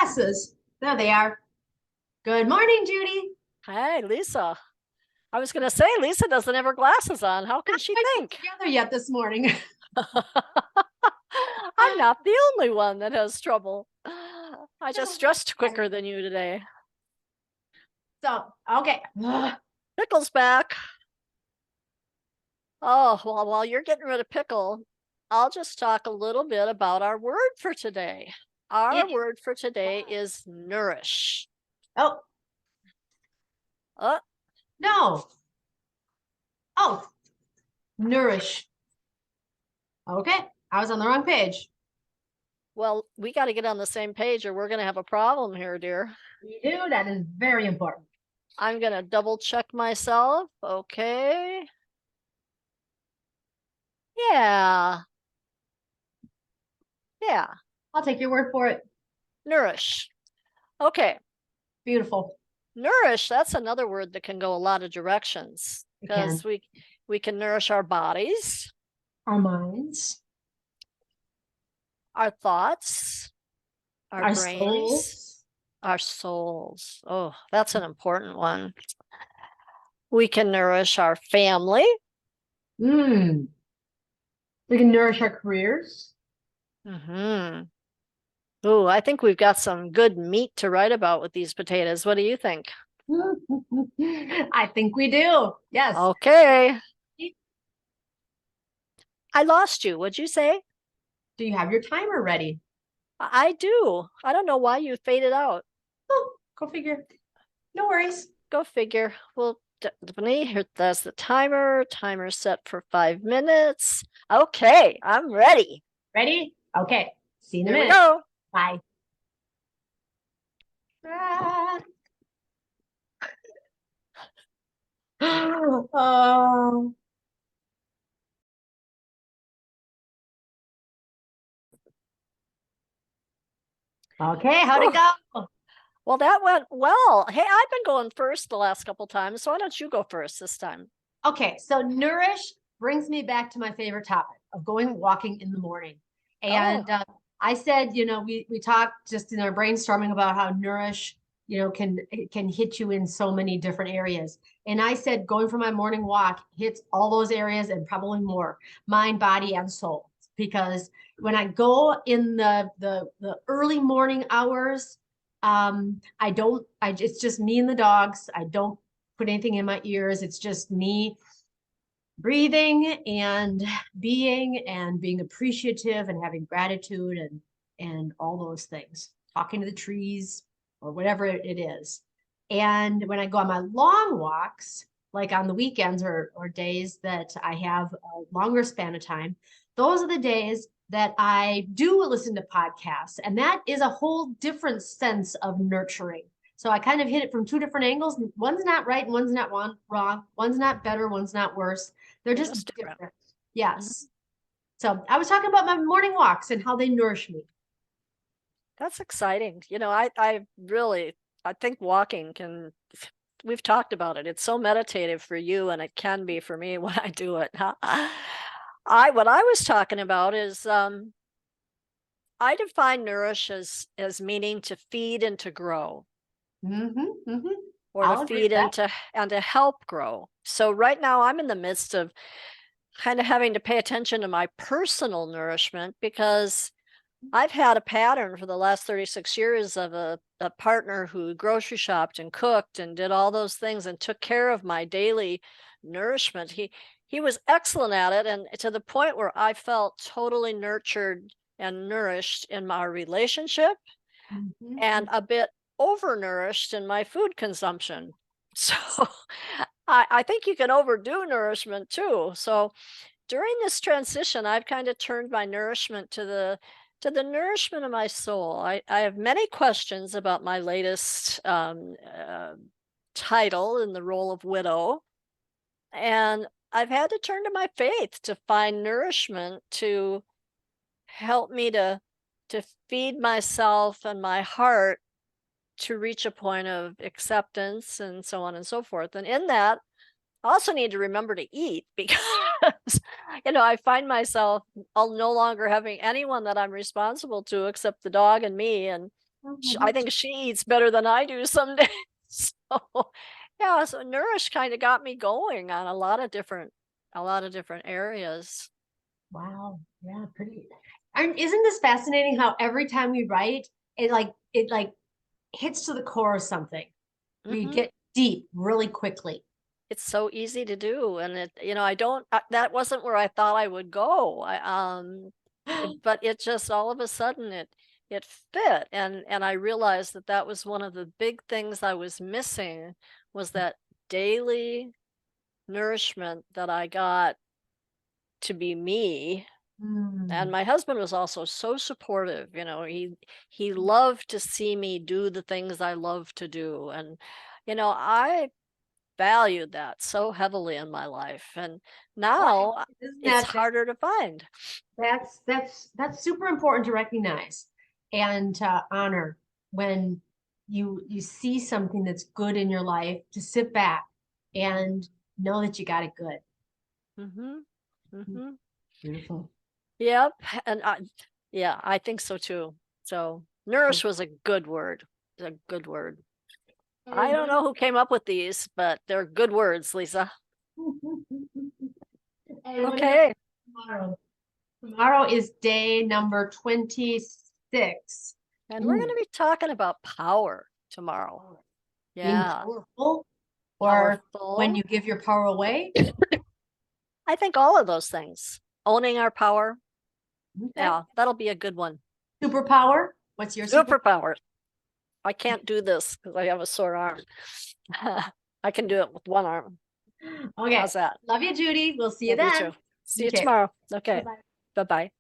glasses. There they are. Good morning, Judy. Hey, Lisa. I was going to say, Lisa doesn't have her glasses on. How can she think? Together yet this morning. I'm not the only one that has trouble. I just dressed quicker than you today. So, okay. Pickle's back. Oh, well, while you're getting rid of Pickle, I'll just talk a little bit about our word for today. Our word for today is nourish. Oh, Uh, no. Oh, nourish. Okay, I was on the wrong page. well, we got to get on the same page or we're going to have a problem here, dear. You do? That is very important. I'm going to double check myself. Okay. Yeah. Yeah. I'll take your word for it. Nourish. Okay. Beautiful. Nourish, that's another word that can go a lot of directions because we can nourish our bodies, our minds, our thoughts, our brains, our souls. Oh, that's an important one. We can nourish our family. We can nourish our careers. Oh, I think we've got some good meat to write about with these potatoes. What do you think? I think we do. Yes. Okay. I lost you. What'd you say? Do you have your timer ready? I do. I don't know why you faded out. Oh, go figure. No worries. Go figure. Well, here, there's the timer. Timer set for 5 minutes. Okay, I'm ready. Ready? Okay. See you in a minute. Here we go. Bye. Oh. Okay, how'd it go? Well, that went well. Hey, I've been going first the last couple times, so why don't you go first this time? Okay, so nourish brings me back to my favorite topic of going walking in the morning. And I said, we talked just in our brainstorming about how nourish, can hit you in so many different areas. And I said, going for my morning walk hits all those areas and probably more, mind, body, and soul. Because when I go in the early morning hours, it's just me and the dogs. I don't put anything in my ears. It's just me breathing and being appreciative and having gratitude and all those things, talking to the trees or whatever it is. And when I go on my long walks, like on the weekends or days that I have a longer span of time, those are the days that I do listen to podcasts. And that is a whole different sense of nurturing. So I kind of hit it from two different angles. One's not right and one's not wrong. One's not better, one's not worse. They're just different. Yes. So I was talking about my morning walks and how they nourish me. That's exciting. I think walking we've talked about it. It's so meditative for you and it can be for me when I do it. What I was talking about is I define nourish as meaning to feed and to grow. Or to feed and to help grow. So right now I'm in the midst of kind of having to pay attention to my personal nourishment because I've had a pattern for the last 36 years of a partner who grocery shopped and cooked and did all those things and took care of my daily nourishment. He was excellent at it, and to the point where I felt totally nurtured and nourished in my relationship and a bit overnourished in my food consumption. So I think you can overdo nourishment too. So during this transition, I've kind of turned my nourishment to the nourishment of my soul. I have many questions about my latest title in the role of widow. And I've had to turn to my faith to find nourishment to help me to feed myself and my heart to reach a point of acceptance and so on and so forth. And in that, I also need to remember to eat because, I find myself no longer having anyone that I'm responsible to except the dog and me. And I think she eats better than I do some days. So yeah, so Nourish kind of got me going on a lot of different areas. Wow. Yeah, pretty. And isn't this fascinating how every time we write, it like hits to the core of something. We Hmm. get deep really quickly. It's so easy to do, and I don't, that wasn't where I thought I would go. But it just all of a sudden it fit, and I realized that that was one of the big things I was missing, was that daily nourishment that I got to be me. And Mm. my husband was also so supportive. He loved to see me do the things I love to do, and I valued that so heavily in my life, and Well, now isn't it's that harder to find. that's super important to recognize and to honor when you see something that's good in your life, to sit back and know that you got it good. Mhm. Mhm. Beautiful. Yep, and yeah, I think so too. So, nourish was a good word. A good word. I don't Mhm. know who came up with these, but they're good words, Lisa. And what about Okay, tomorrow? Tomorrow is day number 26. and we're going Ooh, to be talking about power tomorrow. being Yeah, powerful, or when powerful. you give your power away. I think all of those things. Owning our power. Okay. Yeah, that'll be a good one. Superpower. What's your super? Superpower. I can't do this because I have a sore arm. I can do it with one arm. Okay. How's that? Love you, Judy. We'll see you Love you then. too. See you Okay. tomorrow. Okay. Bye-bye. Bye bye.